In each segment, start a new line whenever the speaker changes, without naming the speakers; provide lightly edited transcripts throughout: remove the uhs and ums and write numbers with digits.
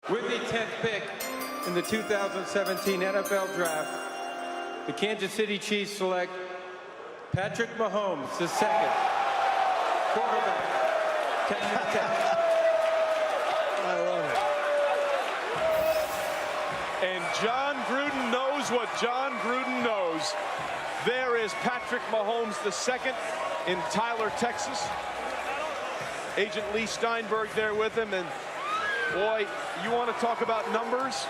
With the 10th pick in the 2017 NFL Draft, the Kansas City Chiefs select Patrick Mahomes, the second quarterback, Texas Tech.
I love it.
And John Gruden knows what John Gruden knows. There is Patrick Mahomes, the second, in Tyler, Texas. Agent Lee Steinberg there with him, and boy, you want to talk about numbers?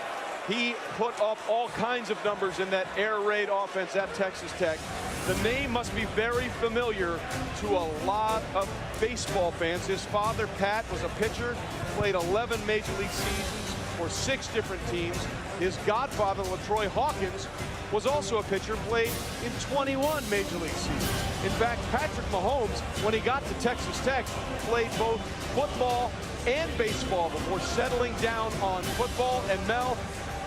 He put up all kinds of numbers in that air raid offense at Texas Tech. The name must be very familiar to a lot of baseball fans. His father, Pat, was a pitcher, played 11 Major League seasons for 6 different teams. His godfather, LaTroy Hawkins, was also a pitcher, played in 21 Major League seasons. In fact, Patrick Mahomes, when he got to Texas Tech, played both football and baseball before settling down on football. And Mel,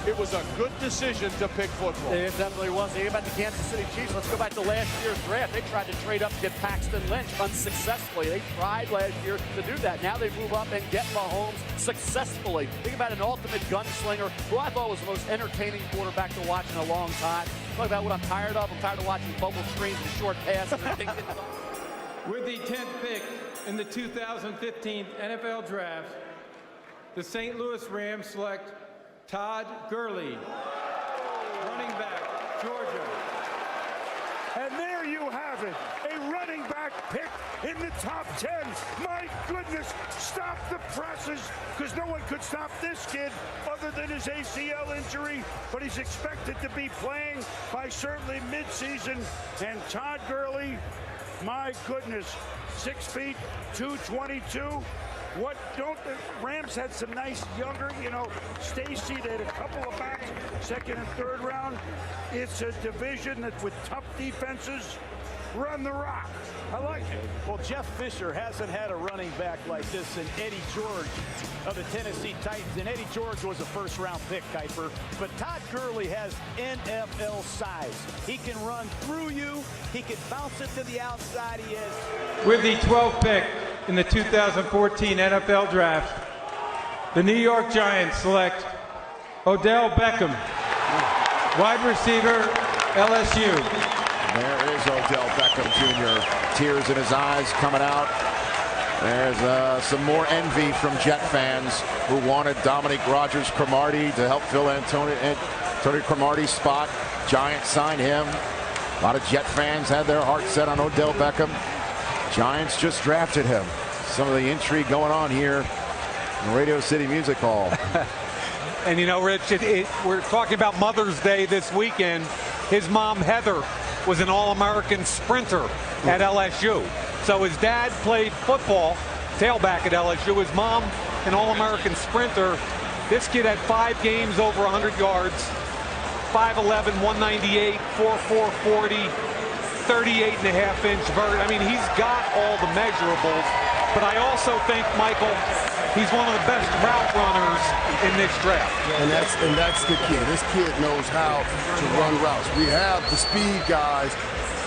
it was a good decision to pick football.
It definitely was. Think about the Kansas City Chiefs. Let's go back to last year's draft. They tried to trade up to get Paxton Lynch unsuccessfully. They tried last year to do that. Now they move up and get Mahomes successfully. Think about an ultimate gunslinger who I thought was the most entertaining quarterback to watch in a long time. Talk about what I'm tired of. I'm tired of watching bubble screens and short passes.
With the 10th pick in the 2015 NFL Draft, the St. Louis Rams select Todd Gurley, running back, Georgia.
And there you have it, a running back pick in the top 10. My goodness, stop the presses, because no one could stop this kid other than his ACL injury, but he's expected to be playing by certainly midseason. And Todd Gurley, my goodness, 6 feet, 222. What don't the Rams had some nice younger, Stacy, they had a couple of backs, second and third round. It's a division that with tough defenses run the rock. I like it.
Well, Jeff Fisher hasn't had a running back like this in Eddie George of the Tennessee Titans. And Eddie George was a first-round pick, Kuiper. But Todd Gurley has NFL size. He can run through you. He can bounce it to the outside. He is.
With the 12th pick in the 2014 NFL Draft, the New York Giants select Odell Beckham, wide receiver, LSU.
There is Odell Beckham Jr. Tears in his eyes coming out. There's some more envy from Jet fans who wanted Dominique Rodgers-Cromartie to help fill Tony Cromartie's spot. Giants signed him. A lot of Jet fans had their hearts set on Odell Beckham. Giants just drafted him. Some of the intrigue going on here in Radio City Music Hall.
And Rich, we're talking about Mother's Day this weekend. His mom, Heather, was an All-American sprinter at LSU. So his dad played football, tailback at LSU. His mom, an All-American sprinter. This kid had 5 games over 100 yards, 5'11", 198, 4'4", 40, 38.5-inch vert. I mean, he's got all the measurables. But I also think, Michael, he's one of the best route runners in this draft.
And that's the key. This kid knows how to run routes. We have the speed guys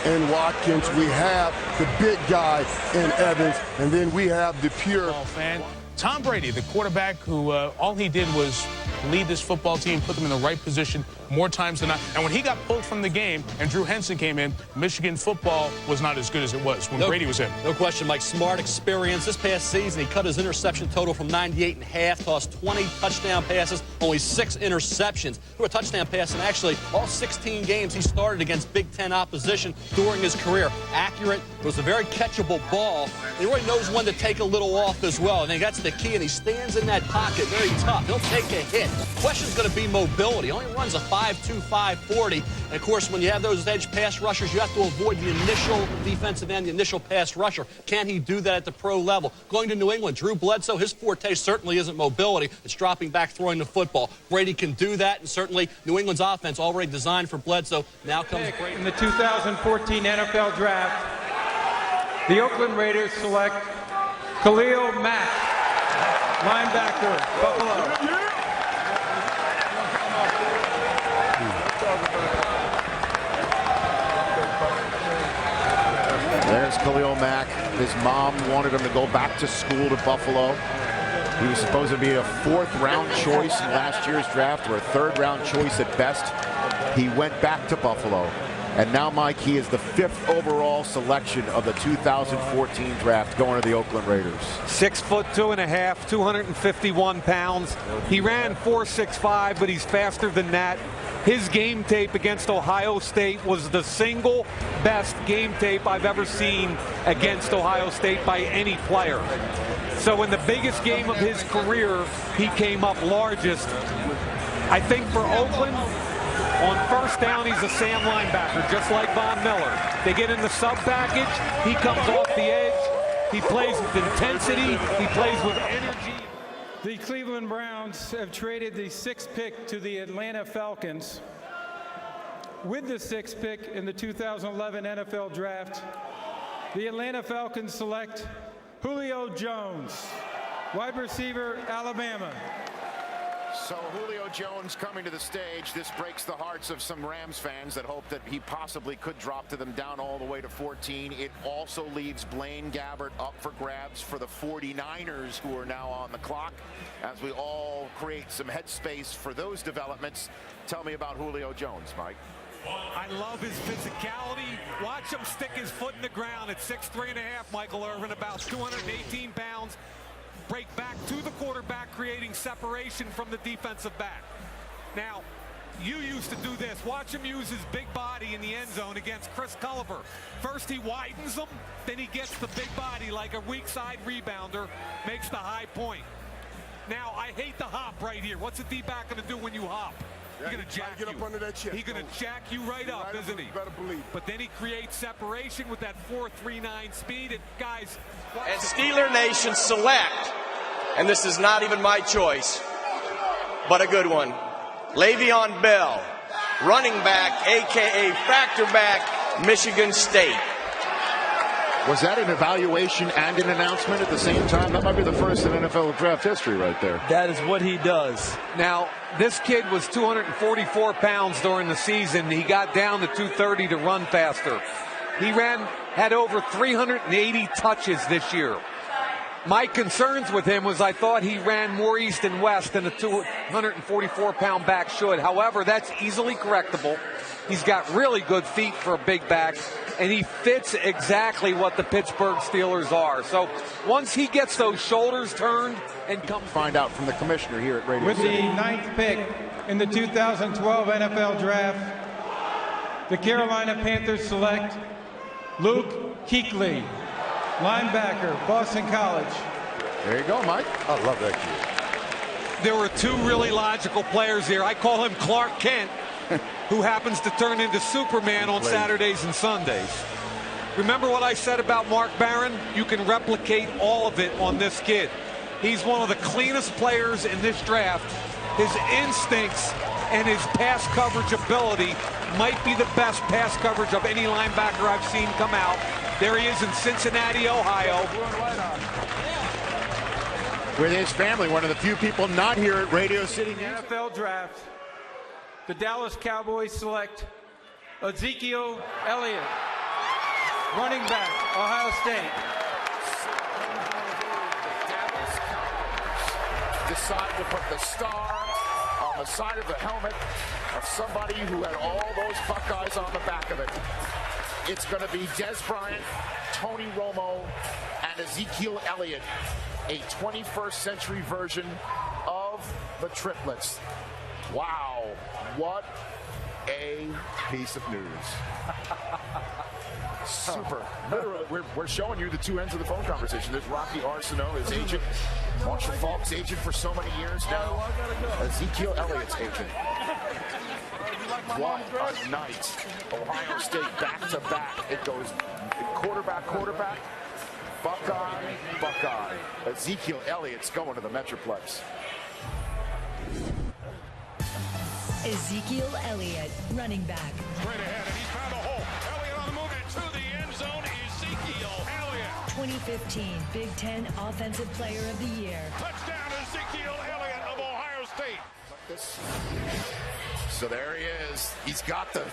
in Watkins. We have the big guy in Evans. And then we have the pure
fan. Tom Brady, the quarterback who all he did was lead this football team, put them in the right position more times than not. And when he got pulled from the game and Drew Henson came in, Michigan football was not as good as it was when Brady was in.
No question, Mike. Smart experience. This past season, he cut his interception total from 98.5, tossed 20 touchdown passes, only 6 interceptions. Threw a touchdown pass in actually all 16 games he started against Big Ten opposition during his career. Accurate. It was a very catchable ball. He really knows when to take a little off as well. I think that's the key, and he stands in that pocket very tough. He'll take a hit. Question's going to be mobility. He only runs a 5.2, 5.40. And, of course, when you have those edge pass rushers, you have to avoid the initial defensive end, the initial pass rusher. Can he do that at the pro level? Going to New England, Drew Bledsoe, his forte certainly isn't mobility. It's dropping back, throwing the football. Brady can do that, and certainly New England's offense already designed for Bledsoe. Now comes Brady.
In the 2014 NFL Draft, the Oakland Raiders select Khalil Mack, linebacker, Buffalo.
There's Khalil Mack. His mom wanted him to go back to school to Buffalo. He was supposed to be a 4th-round choice in last year's draft, or a 3rd-round choice at best. He went back to Buffalo. And now, Mike, he is the 5th overall selection of the 2014 draft, going to the Oakland Raiders.
6'2½", 251 pounds. He ran 4.65, but he's faster than that. His game tape against Ohio State was the single best game tape I've ever seen against Ohio State by any player. So in the biggest game of his career, he came up largest. I think for Oakland, on 1st down, he's a Sam linebacker, just like Von Miller. They get in the sub package. He comes off the edge. He plays with intensity. He plays with energy.
The Cleveland Browns have traded the 6th pick to the Atlanta Falcons. With the 6th pick in the 2011 NFL Draft, the Atlanta Falcons select Julio Jones, wide receiver, Alabama.
So Julio Jones coming to the stage. This breaks the hearts of some Rams fans that hope that he possibly could drop to them down all the way to 14. It also leaves Blaine Gabbert up for grabs for the 49ers, who are now on the clock, as we all create some headspace for those developments. Tell me about Julio Jones, Mike.
I love his physicality. Watch him stick his foot in the ground at 6'3½", Michael Irvin, about 218 pounds. Break back to the quarterback, creating separation from the defensive back. Now, you used to do this. Watch him use his big body in the end zone against Chris Culliver. First he widens them, then he gets the big body like a weak side rebounder, makes the high point. Now, I hate the hop right here. What's the D-back going to do when you hop? He's going to jack you.
Get up under that chest.
He's going to jack you right up, isn't he?
Better believe.
But then he creates separation with that 4.39 speed. And guys,
and Steeler Nation select, and this is not even my choice, but a good one, Le'Veon Bell, running back, a.k.a. factor back, Michigan State.
Was that an evaluation and an announcement at the same time? That might be the first in NFL draft history right there.
That is what he does.
now, this kid was 244 pounds during the season. He got down to 230 to run faster. He had over 380 touches this year. My concerns with him was I thought he ran more east and west than a 244-pound back should. However, that's easily correctable. He's got really good feet for a big back, and he fits exactly what the Pittsburgh Steelers are. So once he gets those shoulders turned and comes...
Find out from the commissioner here at Radio
With the
City.
9th pick in the 2012 NFL Draft, the Carolina Panthers select Luke Kuechly, linebacker, Boston College.
There you go, Mike. I love that kid.
There were two really logical players here. I call him Clark Kent, who happens to turn into Superman on Saturdays and Sundays. Remember what I said about Mark Barron? You can replicate all of it on this kid. He's one of the cleanest players in this draft. His instincts and his pass coverage ability might be the best pass coverage of any linebacker I've seen come out. There he is in Cincinnati, Ohio.
With his family, one of the few people not here at Radio City.
NFL Draft, the Dallas Cowboys select Ezekiel Elliott, running back, Ohio State.
Decide to put the star on the side of the helmet of somebody who had all those Buckeyes on the back of it. It's going to be Des Bryant, Tony Romo, and Ezekiel Elliott, a 21st century version of the triplets. Wow, what a piece of news. Super. Literally, we're showing you the two ends of the phone conversation. There's Rocky Arsenault, his agent, Marshall Faulk's agent for so many years now. Ezekiel Elliott's agent. What a night. Ohio State back-to-back. It goes quarterback, Buckeye. Ezekiel Elliott's going to the Metroplex.
Ezekiel Elliott, running back.
Straight ahead, and he's found a hole. Elliott on the move into the end zone. Ezekiel Elliott.
2015 Big Ten Offensive Player of the Year.
Touchdown, Ezekiel Elliott of Ohio State.
So there he is. He's got the